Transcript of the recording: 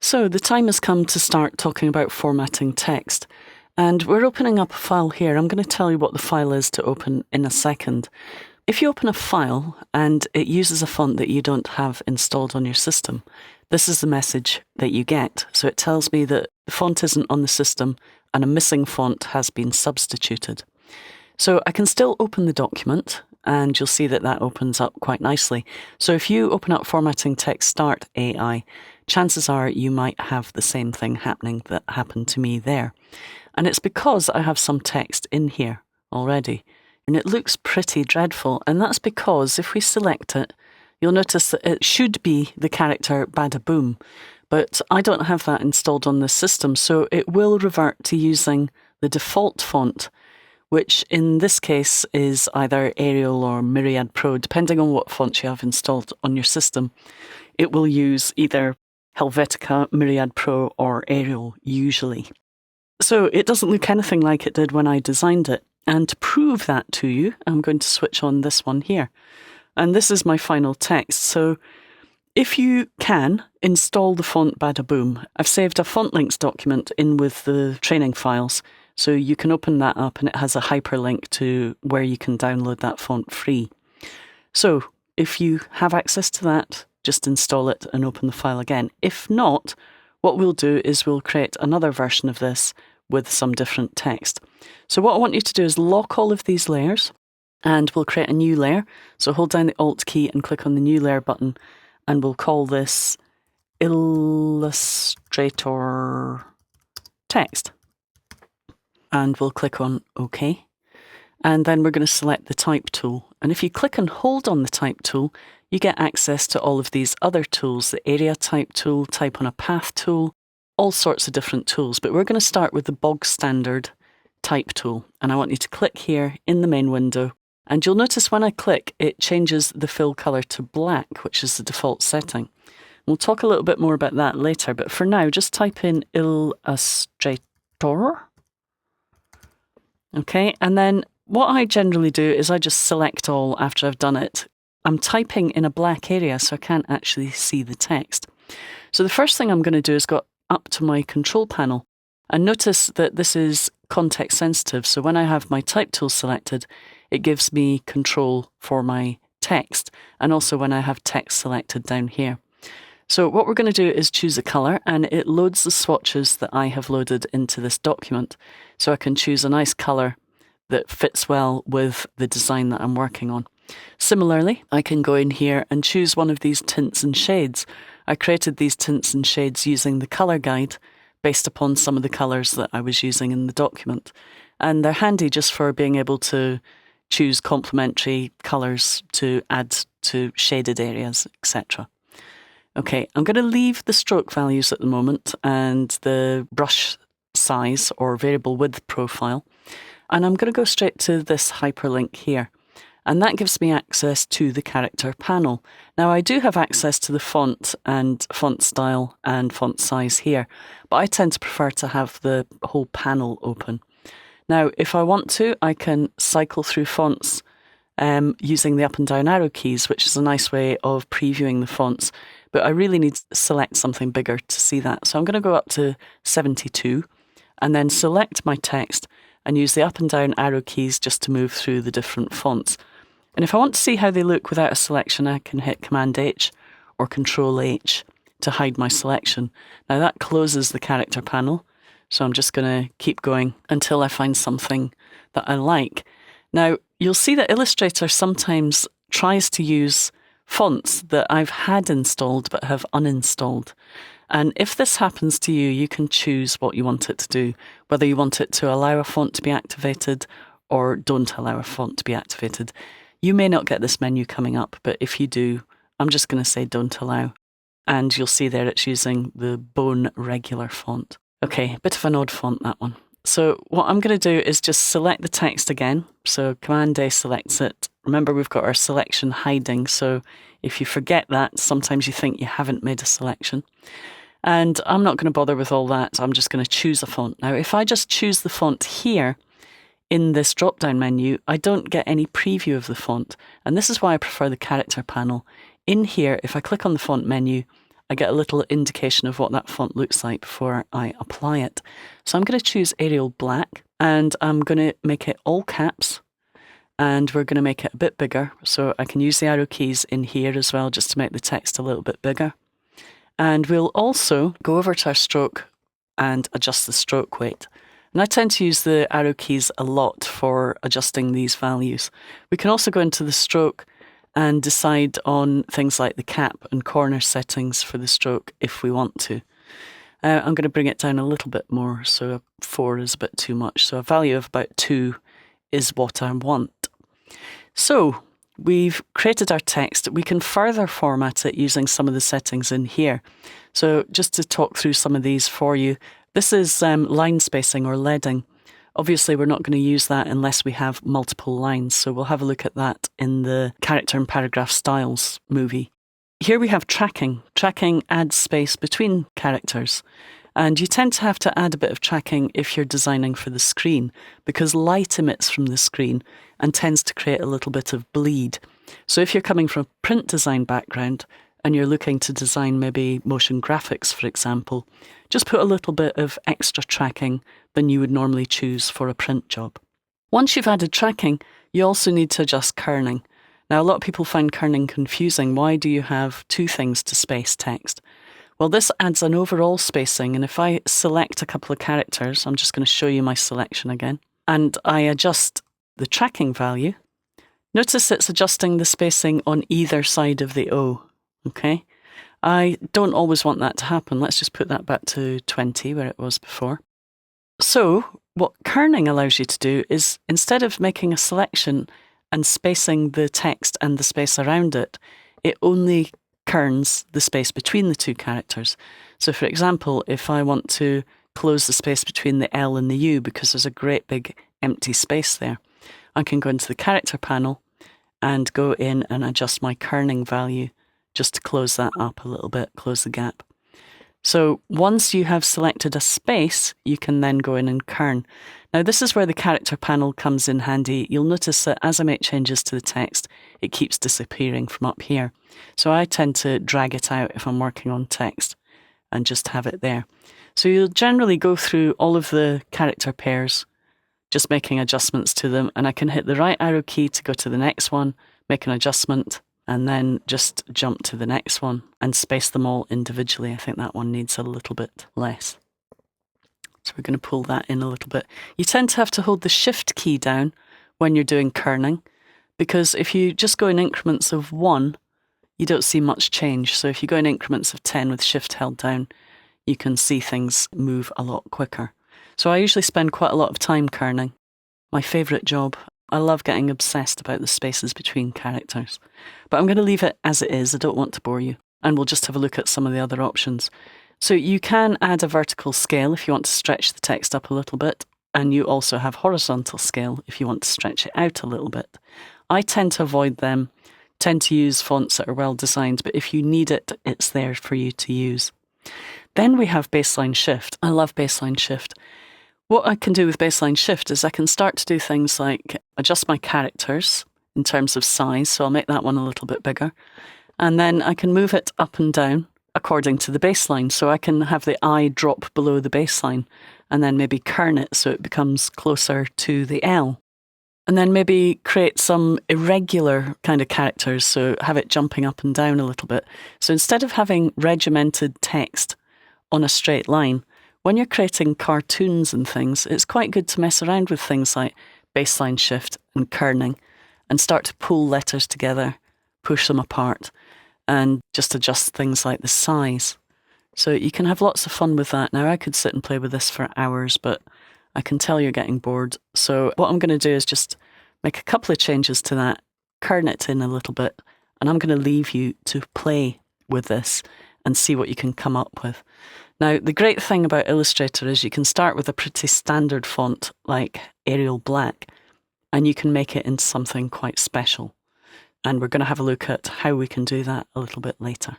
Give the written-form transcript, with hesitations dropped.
So the time has come to start talking about formatting text. And we're opening up a file here. I'm going to tell you what the file is to open in a second. If you open a file and it uses a font that you don't have installed on your system, this is the message that you get. So it tells me that the font isn't on the system and a missing font has been substituted. So I can still open the document and you'll see that that opens up quite nicely. So if you open up Formatting Text Start AI, chances are you might have the same thing happening that happened to me there. And it's because I have some text in here already. And it looks pretty dreadful. And that's because if we select it, you'll notice that it should be the character bada-boom. But I don't have that installed on this system, so it will revert to using the default font, which in this case is either Arial or Myriad Pro, depending on what font you have installed on your system. It will use either Helvetica, Myriad Pro, or Arial usually. So it doesn't look anything like it did when I designed it. And to prove that to you, I'm going to switch on this one here. And this is my final text. So if you can, install the font Badaboom. I've saved a font links document in with the training files. So you can open that up and it has a hyperlink to where you can download that font free. So if you have access to that, just install it and open the file again. If not, what we'll do is we'll create another version of this with some different text. So what I want you to do is lock all of these layers and we'll create a new layer. So hold down the Alt key and click on the new layer button and we'll call this Illustrator Text. And we'll click on OK. And then we're going to select the Type tool. And if you click and hold on the Type tool, you get access to all of these other tools, the Area Type tool, Type on a Path tool, all sorts of different tools. But we're going to start with the bog standard Type tool. And I want you to click here in the main window. And you'll notice when I click, it changes the fill color to black, which is the default setting. We'll talk a little bit more about that later. But for now, just type in Illustrator. Okay, and then what I generally do is I just select all after I've done it. I'm typing in a black area, so I can't actually see the text. So the first thing I'm going to do is go up to my control panel and notice that this is context sensitive. So when I have my type tool selected, it gives me control for my text, and also when I have text selected down here. So what we're going to do is choose a color, and it loads the swatches that I have loaded into this document. So I can choose a nice color that fits well with the design that I'm working on. Similarly, I can go in here and choose one of these tints and shades. I created these tints and shades using the color guide based upon some of the colors that I was using in the document. And they're handy just for being able to choose complementary colors to add to shaded areas, etc. Okay, I'm going to leave the stroke values at the moment and the brush size or variable width profile. And I'm going to go straight to this hyperlink here. And that gives me access to the character panel. Now I do have access to the font and font style and font size here, but I tend to prefer to have the whole panel open. Now, if I want to, I can cycle through fonts using the up and down arrow keys, which is a nice way of previewing the fonts. But I really need to select something bigger to see that. So I'm going to go up to 72 and then select my text and use the up and down arrow keys just to move through the different fonts. And if I want to see how they look without a selection, I can hit Command H or Control H to hide my selection. Now that closes the character panel. So I'm just going to keep going until I find something that I like. Now you'll see that Illustrator sometimes tries to use fonts that I've had installed but have uninstalled. And if this happens to you, you can choose what you want it to do, whether you want it to allow a font to be activated or don't allow a font to be activated. You may not get this menu coming up, but if you do, I'm just going to say don't allow. And you'll see there it's using the Bone regular font. Okay, bit of an odd font, that one. So what I'm going to do is just select the text again. So Command A selects it. Remember, we've got our selection hiding. So if you forget that, sometimes you think you haven't made a selection. And I'm not going to bother with all that. I'm just going to choose a font. Now, if I just choose the font here in this drop-down menu, I don't get any preview of the font. And this is why I prefer the character panel. In here, if I click on the font menu, I get a little indication of what that font looks like before I apply it. So I'm going to choose Arial Black, and I'm going to make it all caps, and we're going to make it a bit bigger. So I can use the arrow keys in here as well, just to make the text a little bit bigger. And we'll also go over to our stroke and adjust the stroke weight. And I tend to use the arrow keys a lot for adjusting these values. We can also go into the stroke and decide on things like the cap and corner settings for the stroke if we want to. I'm going to bring it down a little bit more, so 4 is a bit too much. So a value of about 2 is what I want. So we've created our text. We can further format it using some of the settings in here. So just to talk through some of these for you, this is line spacing or leading. Obviously, we're not going to use that unless we have multiple lines, so we'll have a look at that in the character and paragraph styles movie. Here we have tracking. Tracking adds space between characters, and you tend to have to add a bit of tracking if you're designing for the screen, because light emits from the screen and tends to create a little bit of bleed. So if you're coming from a print design background and you're looking to design maybe motion graphics, for example, just put a little bit of extra tracking than you would normally choose for a print job. Once you've added tracking, you also need to adjust kerning. Now, a lot of people find kerning confusing. Why do you have 2 things to space text? Well, this adds an overall spacing, and if I select a couple of characters, I'm just going to show you my selection again, and I adjust the tracking value, notice it's adjusting the spacing on either side of the O, okay? I don't always want that to happen. Let's just put that back to 20 where it was before. So what kerning allows you to do is, instead of making a selection and spacing the text and the space around it, it only kerns the space between the 2 characters. So for example, if I want to close the space between the L and the U because there's a great big empty space there, I can go into the character panel and go in and adjust my kerning value just to close that up a little bit, close the gap. So once you have selected a space, you can then go in and kern. Now this is where the character panel comes in handy. You'll notice that as I make changes to the text, it keeps disappearing from up here. So I tend to drag it out if I'm working on text and just have it there. So you'll generally go through all of the character pairs, just making adjustments to them, and I can hit the right arrow key to go to the next one, make an adjustment, and then just jump to the next one and space them all individually. I think that one needs a little bit less. So we're going to pull that in a little bit. You tend to have to hold the Shift key down when you're doing kerning, because if you just go in increments of 1, you don't see much change. So if you go in increments of 10 with Shift held down, you can see things move a lot quicker. So I usually spend quite a lot of time kerning. My favourite job. I love getting obsessed about the spaces between characters. But I'm going to leave it as it is. I don't want to bore you. And we'll just have a look at some of the other options. So you can add a vertical scale if you want to stretch the text up a little bit. And you also have horizontal scale if you want to stretch it out a little bit. I tend to avoid them, tend to use fonts that are well designed, but if you need it, it's there for you to use. Then we have baseline shift. I love baseline shift. What I can do with baseline shift is I can start to do things like adjust my characters in terms of size, so I'll make that one a little bit bigger. And then I can move it up and down according to the baseline. So I can have the I drop below the baseline and then maybe kern it so it becomes closer to the L. And then maybe create some irregular kind of characters, so have it jumping up and down a little bit. So instead of having regimented text on a straight line, when you're creating cartoons and things, it's quite good to mess around with things like baseline shift and kerning and start to pull letters together, push them apart, and just adjust things like the size. So you can have lots of fun with that. Now, I could sit and play with this for hours, but I can tell you're getting bored. So what I'm going to do is just make a couple of changes to that, kern it in a little bit, and I'm going to leave you to play with this and see what you can come up with. Now, the great thing about Illustrator is you can start with a pretty standard font like Arial Black, and you can make it into something quite special. And we're going to have a look at how we can do that a little bit later.